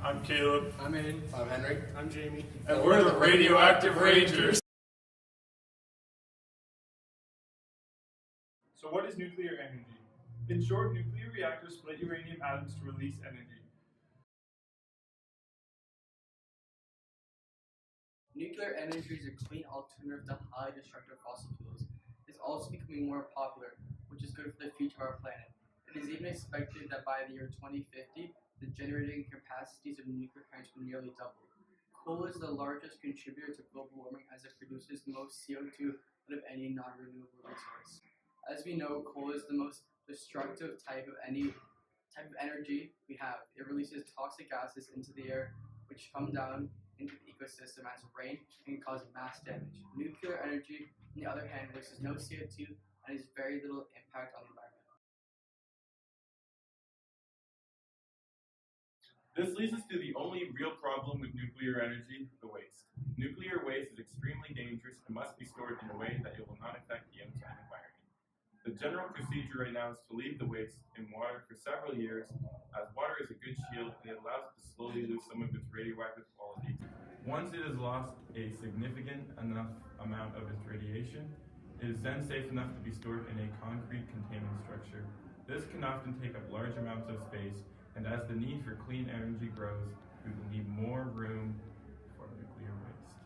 I'm Caleb. I'm Aiden. I'm Henry. I'm Jamie. And we're the Radioactive Rangers. So what is nuclear energy? In short, nuclear reactors split uranium atoms to release energy. Nuclear energy is a clean alternative to highly destructive fossil fuels. It's also becoming more popular, which is good for the future of our planet. It is even expected that by the year 2050, the generating capacities of nuclear plants will nearly double. Coal is the largest contributor to global warming as it produces the most CO2 out of any non-renewable resource. As we know, coal is the most destructive type of energy we have. It releases toxic gases into the air, which come down into the ecosystem as rain and can cause mass damage. Nuclear energy, on the other hand, releases no CO2 and has very little impact on the environment. This leads us to the only real problem with nuclear energy, the waste. Nuclear waste is extremely dangerous and must be stored in a way that it will not affect the outside environment. The general procedure right now is to leave the waste in water for several years, as water is a good shield and it allows it to slowly lose some of its radioactive qualities. Once it has lost a significant enough amount of its radiation, it is then safe enough to be stored in a concrete containment structure. This can often take up large amounts of space, and as the need for clean energy grows, we will need more room for nuclear waste.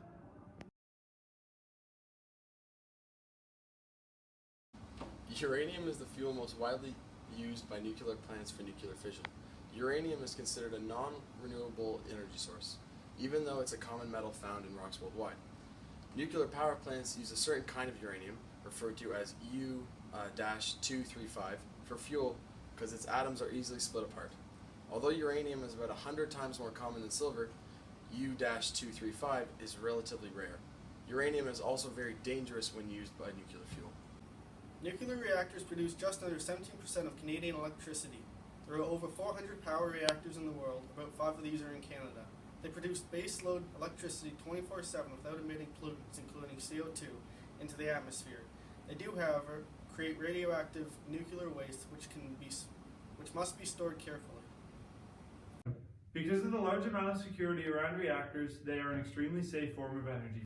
Uranium is the fuel most widely used by nuclear plants for nuclear fission. Uranium is considered a non-renewable energy source, even though it's a common metal found in rocks worldwide. Nuclear power plants use a certain kind of uranium, referred to as U-235, for fuel because its atoms are easily split apart. Although uranium is about 100 times more common than silver, U-235 is relatively rare. Uranium is also very dangerous when used by nuclear fuel. Nuclear reactors produce just under 17% of Canadian electricity. There are over 400 power reactors in the world, about 5 of these are in Canada. They produce baseload electricity 24/7 without emitting pollutants, including CO2, into the atmosphere. They do, however, create radioactive nuclear waste which must be stored carefully. Because of the large amount of security around reactors, they are an extremely safe form of energy.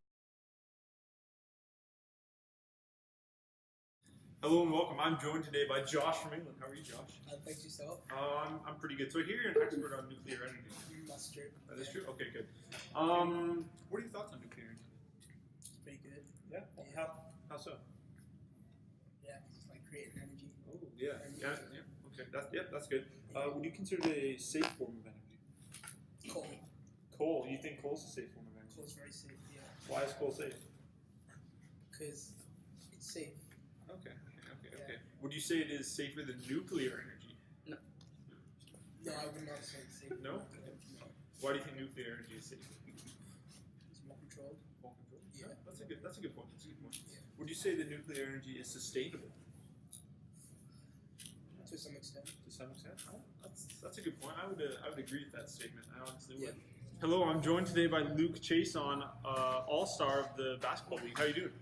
Hello and welcome. I'm joined today by Josh from England. How are you, Josh? Thanks yourself. I'm pretty good. So I hear you're an expert on nuclear energy. That's true. That is true? Okay, good. What are your thoughts on nuclear energy? It's pretty good. Yeah? How so? Yeah, it's like creating energy. Oh, yeah. Okay, that's good. Would you consider it a safe form of energy? Coal. Coal. You think coal's a safe form of energy? Coal's very safe, yeah. Why is coal safe? Because it's safe. Okay. Would you say it is safer than nuclear energy? No, I would not say it's safe. No? No. Why do you think nuclear energy is safer? It's more controlled. More control? Yeah. That's a good point. Yeah. Would you say that nuclear energy is sustainable? To some extent. To some extent. Oh, that's a good point. I would agree with that statement. I honestly would. Yeah. Hello, I'm joined today by Luke Chason, All-Star of the Basketball League. How are you doing?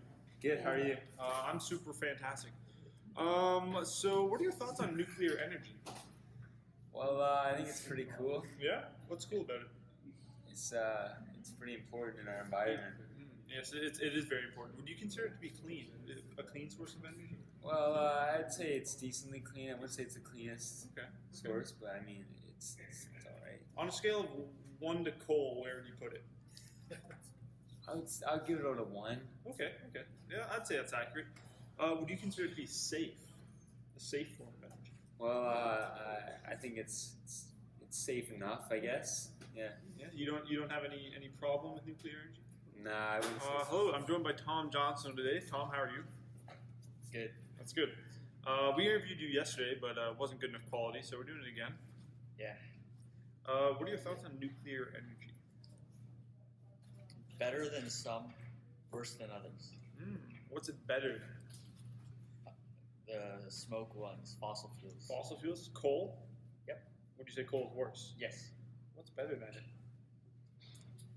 Good, how are you? I'm super fantastic. So what are your thoughts on nuclear energy? Well, I think it's pretty cool. Yeah? What's cool about it? It's pretty important in our environment. Yes, it is very important. Would you consider it to be clean? A clean source of energy? Well, I'd say it's decently clean. I wouldn't say it's the cleanest source, but I mean, it's alright. On a scale of 1 to coal, where would you put it? I'll give it out a 1. Okay. Yeah, I'd say that's accurate. Would you consider it to be safe? A safe form of energy? Well, I think it's safe enough, I guess. Yeah. Yeah. You don't have any problem with nuclear energy? Nah, I wouldn't say so. Hello, I'm joined by Tom Johnson today. Tom, how are you? Good. That's good. We interviewed you yesterday, but wasn't good enough quality, so we're doing it again. Yeah. What are your thoughts on nuclear energy? Better than some, worse than others. What's it better than? The smoke ones, fossil fuels. Fossil fuels? Coal? Yep. Would you say coal is worse? Yes. What's better than it?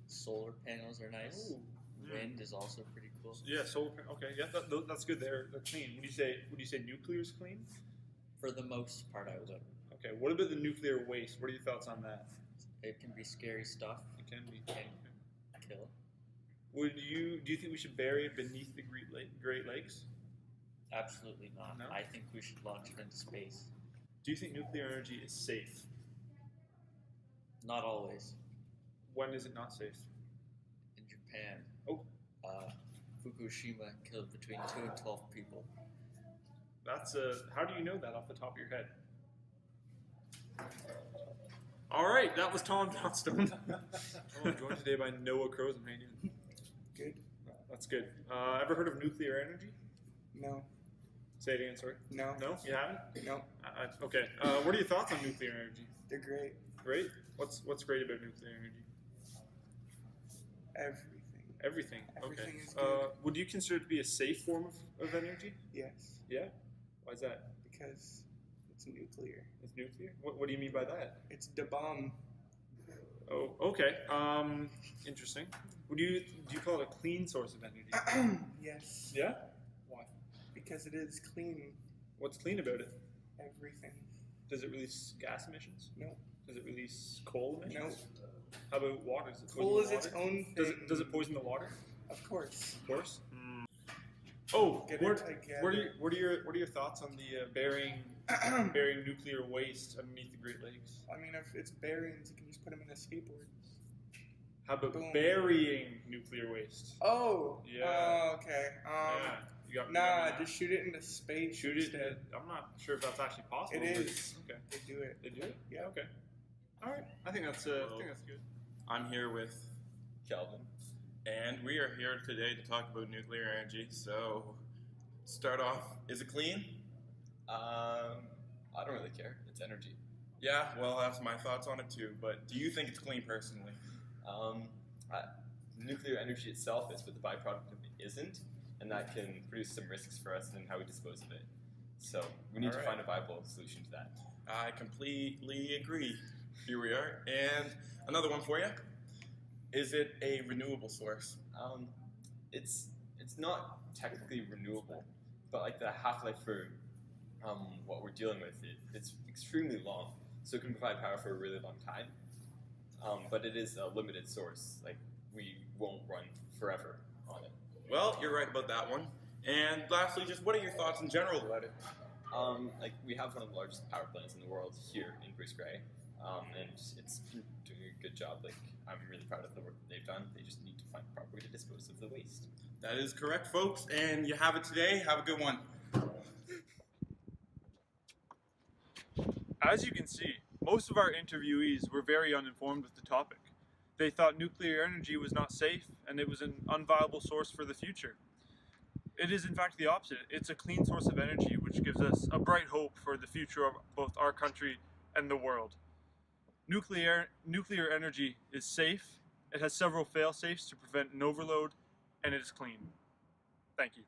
Solar panels are nice. Ooh. Wind is also pretty cool. Yeah, solar. Okay, yeah, that's good. They're clean. Would you say nuclear is clean? For the most part, I would. Okay. What about the nuclear waste? What are your thoughts on that? It can be scary stuff. It can be. Can kill. Do you think we should bury it beneath the Great Lakes? Absolutely not. No? I think we should launch it into space. Do you think nuclear energy is safe? Not always. When is it not safe? In Japan, Oh, Fukushima killed between 2 and 12 people. that's how do you know that off the top of your head? All right, that was Tom Johnstone. I'm joined today by Noah Crosenhagen. Good. That's good. Ever heard of nuclear energy? No. Say it again, sorry. No. No, you haven't? No. Okay. What are your thoughts on nuclear energy? They're great. Great. What's great about nuclear energy? Everything. Everything. Everything Okay. is good. Would you consider it to be a safe form of energy? Yes. Yeah. Why is that? Because it's nuclear. It's nuclear. What do you mean by that? It's the bomb. Oh, okay. Interesting. Do you call it a clean source of energy? Yes. Yeah. Because it is clean. What's clean about it? Everything. Does it release gas emissions? No. Does it release coal No. emissions? How about water? Does it poison Coal is the its water? own thing. Does it poison the water? Of course. Of course. Oh, Get it what together. are your thoughts on the burying nuclear waste underneath the Great Lakes? I mean, if it's bearings, you can just put them in a skateboard. How about Boom. burying nuclear waste? Oh. Yeah. Oh, okay. Yeah. You got Nah, just shoot it into space. shoot it. instead. I'm not sure if that's actually possible. It but- is. Okay. They do it. They do it. Yeah. Okay. All right. I think that's good. I'm here with Kelvin, and we are here today to talk about nuclear energy. So, start off, is it clean? I don't really care. It's energy. Yeah, well, that's my thoughts on it too. But do you think it's clean personally? Nuclear energy itself is, but the byproduct of it isn't, and that can produce some risks for us in how we dispose of it. So we need to find a viable solution to that. I completely agree. Here we are. And another one for you. Is it a renewable source? It's not technically renewable, but like the half-life for what we're dealing with, it's extremely long, so it can provide power for a really long time. But it is a limited source. Like we won't run forever on it. Well, you're right about that one. And lastly, just what are your thoughts in general about it? Like we have one of the largest power plants in the world here in Bruce Grey, and it's been doing a good job. Like I'm really proud of the work that they've done. They just need to find a proper way to dispose of the waste. That is correct, folks. And you have it today. Have a good one. As you can see, most of our interviewees were very uninformed with the topic. They thought nuclear energy was not safe and it was an unviable source for the future. It is in fact the opposite. It's a clean source of energy which gives us a bright hope for the future of both our country and the world. Nuclear energy is safe, it has several fail-safes to prevent an overload, and it is clean. Thank you.